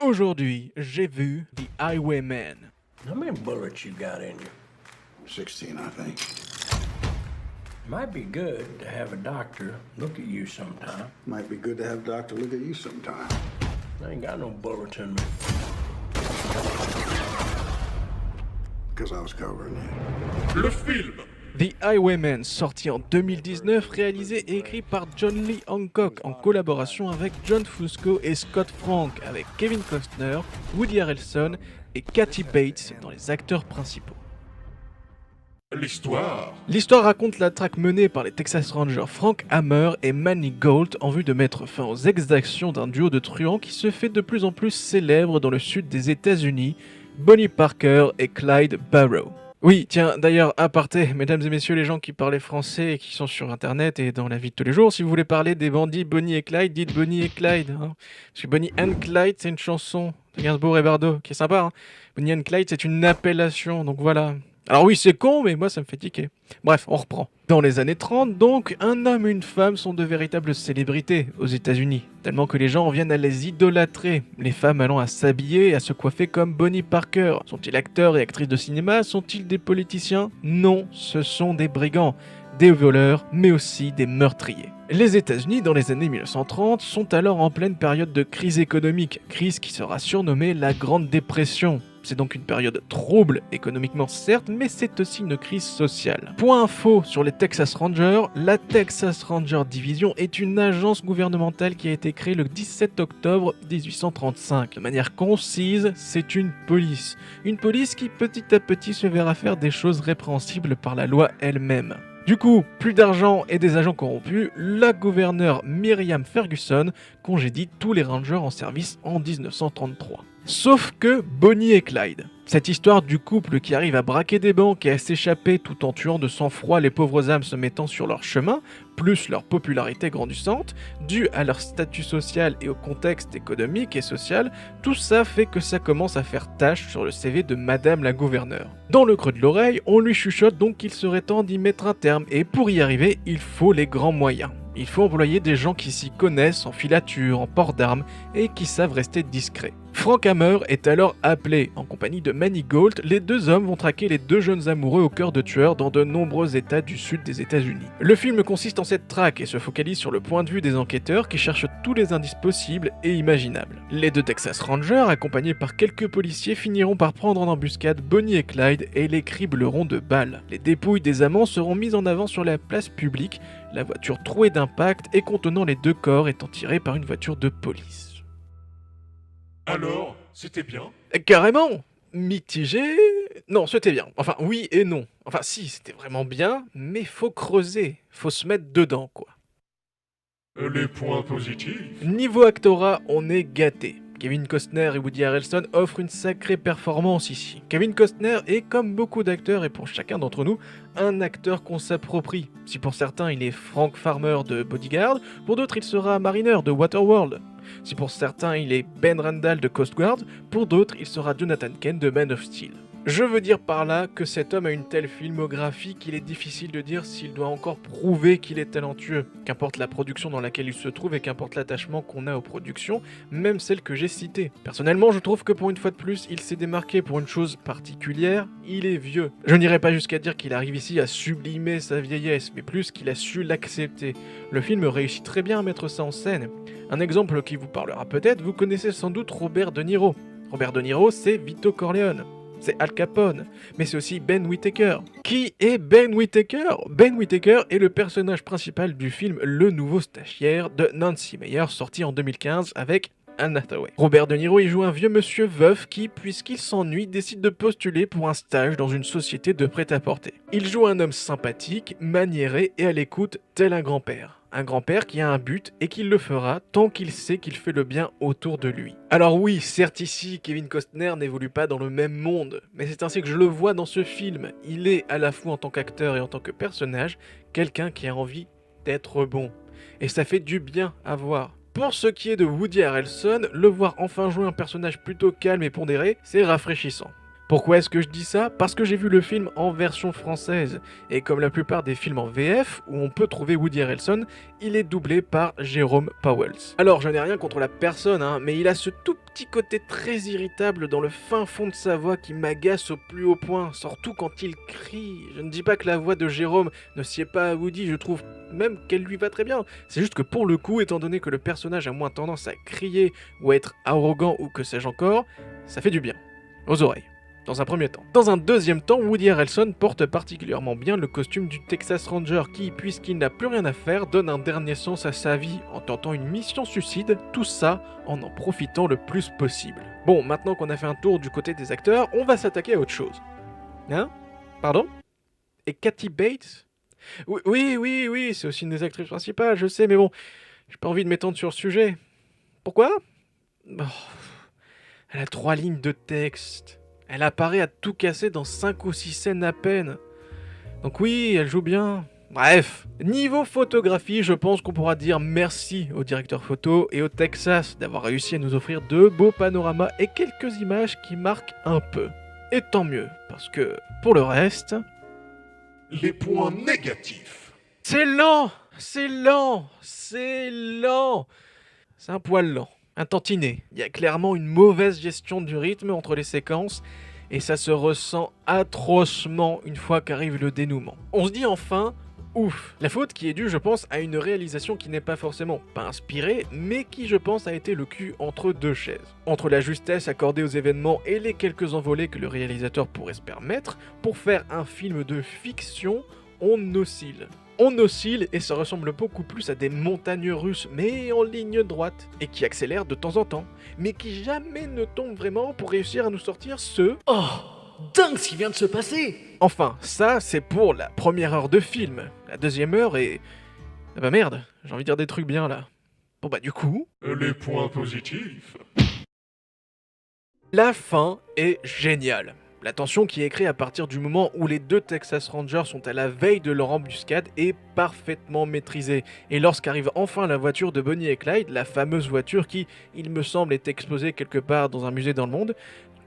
Aujourd'hui, j'ai vu The Highwayman. How many bullets you got in you? 16, I think. Might be good to have a doctor look at you sometime. Might be good to have a doctor look at you sometime. I ain't got no bullets in me. Because I was covering you. Le film. The Highwayman, sorti en 2019, réalisé et écrit par John Lee Hancock en collaboration avec John Fusco et Scott Frank, avec Kevin Costner, Woody Harrelson et Kathy Bates dans les acteurs principaux. L'histoire. L'histoire raconte la traque menée par les Texas Rangers Frank Hammer et Manny Gold en vue de mettre fin aux exactions d'un duo de truands qui se fait de plus en plus célèbre dans le sud des États-Unis, Bonnie Parker et Clyde Barrow. Oui, tiens, d'ailleurs, aparté, mesdames et messieurs les gens qui parlent français et qui sont sur internet et dans la vie de tous les jours, si vous voulez parler des bandits Bonnie et Clyde, dites Bonnie et Clyde. Hein. Parce que Bonnie and Clyde, c'est une chanson de Gainsbourg et Bardot, qui est sympa. Hein. Bonnie and Clyde, c'est une appellation, donc voilà. Alors oui, c'est con, mais moi ça me fait tiquer. Bref, on reprend. Dans les années 30, donc, un homme et une femme sont de véritables célébrités aux États-Unis, tellement que les gens viennent à les idolâtrer, les femmes allant à s'habiller et à se coiffer comme Bonnie Parker. Sont-ils acteurs et actrices de cinéma? Sont-ils des politiciens? Non, ce sont des brigands, des voleurs, mais aussi des meurtriers. Les États-Unis, dans les années 1930, sont alors en pleine période de crise économique, crise qui sera surnommée la Grande Dépression. C'est donc une période trouble, économiquement certes, mais c'est aussi une crise sociale. Point info sur les Texas Rangers, la Texas Ranger Division est une agence gouvernementale qui a été créée le 17 octobre 1835. De manière concise, c'est une police. Une police qui petit à petit se verra faire des choses répréhensibles par la loi elle-même. Du coup, plus d'argent et des agents corrompus, la gouverneure Miriam Ferguson congédie tous les Rangers en service en 1933. Sauf que Bonnie et Clyde, cette histoire du couple qui arrive à braquer des banques et à s'échapper tout en tuant de sang-froid les pauvres âmes se mettant sur leur chemin, plus leur popularité grandissante, due à leur statut social et au contexte économique et social, tout ça fait que ça commence à faire tache sur le CV de Madame la gouverneure. Dans le creux de l'oreille, on lui chuchote donc qu'il serait temps d'y mettre un terme, et pour y arriver, il faut les grands moyens. Il faut employer des gens qui s'y connaissent en filature, en port d'armes, et qui savent rester discrets. Frank Hammer est alors appelé. En compagnie de Manny Gold, les deux hommes vont traquer les deux jeunes amoureux au cœur de tueurs dans de nombreux états du sud des États-Unis. Le film consiste en cette traque et se focalise sur le point de vue des enquêteurs qui cherchent tous les indices possibles et imaginables. Les deux Texas Rangers, accompagnés par quelques policiers, finiront par prendre en embuscade Bonnie et Clyde et les cribleront de balles. Les dépouilles des amants seront mises en avant sur la place publique, la voiture trouée d'impact et contenant les deux corps étant tirée par une voiture de police. Alors, c'était bien. Carrément. Mitigé? Non, c'était bien. Enfin, oui et non. Enfin, si, c'était vraiment bien, mais faut creuser. Faut se mettre dedans, quoi. Les points positifs. Niveau actorat, on est gâté. Kevin Costner et Woody Harrelson offrent une sacrée performance ici. Kevin Costner est, comme beaucoup d'acteurs et pour chacun d'entre nous, un acteur qu'on s'approprie. Si pour certains il est Frank Farmer de Bodyguard, pour d'autres il sera Mariner de Waterworld. Si pour certains il est Ben Randall de Coast Guard, pour d'autres il sera Jonathan Kent de Man of Steel. Je veux dire par là que cet homme a une telle filmographie qu'il est difficile de dire s'il doit encore prouver qu'il est talentueux. Qu'importe la production dans laquelle il se trouve et qu'importe l'attachement qu'on a aux productions, même celles que j'ai citées. Personnellement, je trouve que pour une fois de plus, il s'est démarqué pour une chose particulière, il est vieux. Je n'irai pas jusqu'à dire qu'il arrive ici à sublimer sa vieillesse, mais plus qu'il a su l'accepter. Le film réussit très bien à mettre ça en scène. Un exemple qui vous parlera peut-être, vous connaissez sans doute Robert De Niro. Robert De Niro, c'est Vito Corleone. C'est Al Capone, mais c'est aussi Ben Whittaker. Qui est Ben Whittaker? Ben Whittaker est le personnage principal du film Le Nouveau Stagiaire de Nancy Meyer, sorti en 2015 avec Anne Hathaway. Robert De Niro y joue un vieux monsieur veuf qui, puisqu'il s'ennuie, décide de postuler pour un stage dans une société de prêt-à-porter. Il joue un homme sympathique, maniéré et à l'écoute, tel un grand-père. Un grand-père qui a un but et qui le fera tant qu'il sait qu'il fait le bien autour de lui. Alors oui, certes ici, Kevin Costner n'évolue pas dans le même monde, mais c'est ainsi que je le vois dans ce film. Il est, à la fois en tant qu'acteur et en tant que personnage, quelqu'un qui a envie d'être bon. Et ça fait du bien à voir. Pour ce qui est de Woody Harrelson, le voir enfin jouer un personnage plutôt calme et pondéré, c'est rafraîchissant. Pourquoi est-ce que je dis ça? Parce que j'ai vu le film en version française, et comme la plupart des films en VF, où on peut trouver Woody Harrelson, il est doublé par Jérôme Powell. Alors je n'ai rien contre la personne, mais il a ce tout petit côté très irritable dans le fin fond de sa voix qui m'agace au plus haut point, surtout quand il crie. Je ne dis pas que la voix de Jérôme ne sied pas à Woody, je trouve même qu'elle lui va très bien. C'est juste que pour le coup, étant donné que le personnage a moins tendance à crier ou à être arrogant ou que sais-je encore, ça fait du bien. Aux oreilles. Dans un premier temps. Dans un deuxième temps, Woody Harrelson porte particulièrement bien le costume du Texas Ranger qui, puisqu'il n'a plus rien à faire, donne un dernier sens à sa vie en tentant une mission suicide, tout ça en profitant le plus possible. Bon, maintenant qu'on a fait un tour du côté des acteurs, on va s'attaquer à autre chose. Hein? Pardon? Et Kathy Bates? Oui, c'est aussi une des actrices principales, je sais, mais bon, j'ai pas envie de m'étendre sur le sujet. Pourquoi? Oh, elle a 3 lignes de texte. Elle apparaît à tout casser dans 5 ou 6 scènes à peine. Donc oui, elle joue bien. Bref, niveau photographie, je pense qu'on pourra dire merci au directeur photo et au Texas d'avoir réussi à nous offrir 2 beaux panoramas et quelques images qui marquent un peu. Et tant mieux, parce que pour le reste... Les points négatifs. C'est lent. C'est un poil lent. Un tantinet. Il y a clairement une mauvaise gestion du rythme entre les séquences et ça se ressent atrocement une fois qu'arrive le dénouement. On se dit enfin, ouf. La faute qui est due, je pense, à une réalisation qui n'est pas forcément pas inspirée, mais qui, je pense, a été le cul entre 2 chaises. Entre la justesse accordée aux événements et les quelques envolées que le réalisateur pourrait se permettre, pour faire un film de fiction, on oscille. On oscille et ça ressemble beaucoup plus à des montagnes russes, mais en ligne droite, et qui accélèrent de temps en temps, mais qui jamais ne tombent vraiment pour réussir à nous sortir ce... Oh, dingue ce qui vient de se passer! Enfin, ça c'est pour la première heure de film. La deuxième heure est... Ah bah merde, j'ai envie de dire des trucs bien là. Bon bah du coup... Les points positifs. La fin est géniale. La tension qui est créée à partir du moment où les 2 Texas Rangers sont à la veille de leur embuscade est parfaitement maîtrisée. Et lorsqu'arrive enfin la voiture de Bonnie et Clyde, la fameuse voiture qui, il me semble, est exposée quelque part dans un musée dans le monde,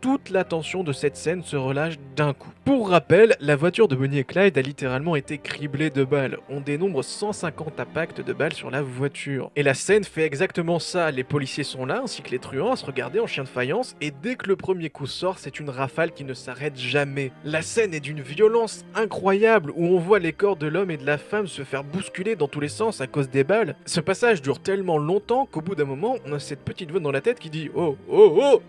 toute la tension de cette scène se relâche d'un coup. Pour rappel, la voiture de Bonnie et Clyde a littéralement été criblée de balles. On dénombre 150 impacts de balles sur la voiture. Et la scène fait exactement ça. Les policiers sont là, ainsi que les truands, à se regarder en chien de faïence, et dès que le premier coup sort, c'est une rafale qui ne s'arrête jamais. La scène est d'une violence incroyable, où on voit les corps de l'homme et de la femme se faire bousculer dans tous les sens à cause des balles. Ce passage dure tellement longtemps qu'au bout d'un moment, on a cette petite voix dans la tête qui dit « Oh, oh, oh,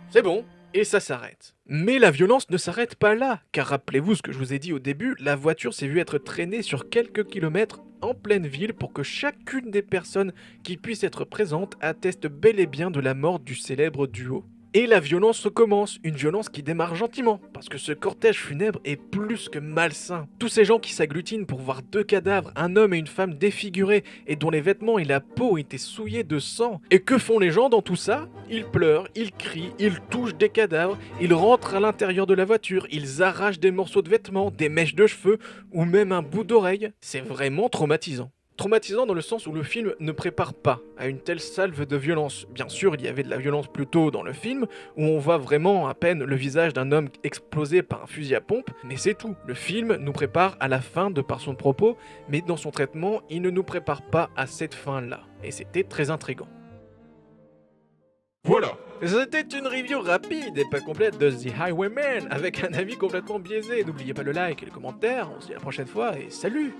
c'est bon !» Et ça s'arrête. Mais la violence ne s'arrête pas là, car rappelez-vous ce que je vous ai dit au début, la voiture s'est vue être traînée sur quelques kilomètres en pleine ville pour que chacune des personnes qui puissent être présentes atteste bel et bien de la mort du célèbre duo. Et la violence recommence, une violence qui démarre gentiment, parce que ce cortège funèbre est plus que malsain. Tous ces gens qui s'agglutinent pour voir 2 cadavres, un homme et une femme défigurés, et dont les vêtements et la peau étaient souillés de sang. Et que font les gens dans tout ça? Ils pleurent, ils crient, ils touchent des cadavres, ils rentrent à l'intérieur de la voiture, ils arrachent des morceaux de vêtements, des mèches de cheveux, ou même un bout d'oreille. C'est vraiment traumatisant. Traumatisant dans le sens où le film ne prépare pas à une telle salve de violence. Bien sûr, il y avait de la violence plus tôt dans le film, où on voit vraiment à peine le visage d'un homme explosé par un fusil à pompe, mais c'est tout. Le film nous prépare à la fin de par son propos, mais dans son traitement, il ne nous prépare pas à cette fin-là. Et c'était très intriguant. Voilà. C'était une review rapide et pas complète de The Highwayman, avec un avis complètement biaisé. N'oubliez pas le like et le commentaire, on se dit à la prochaine fois et salut!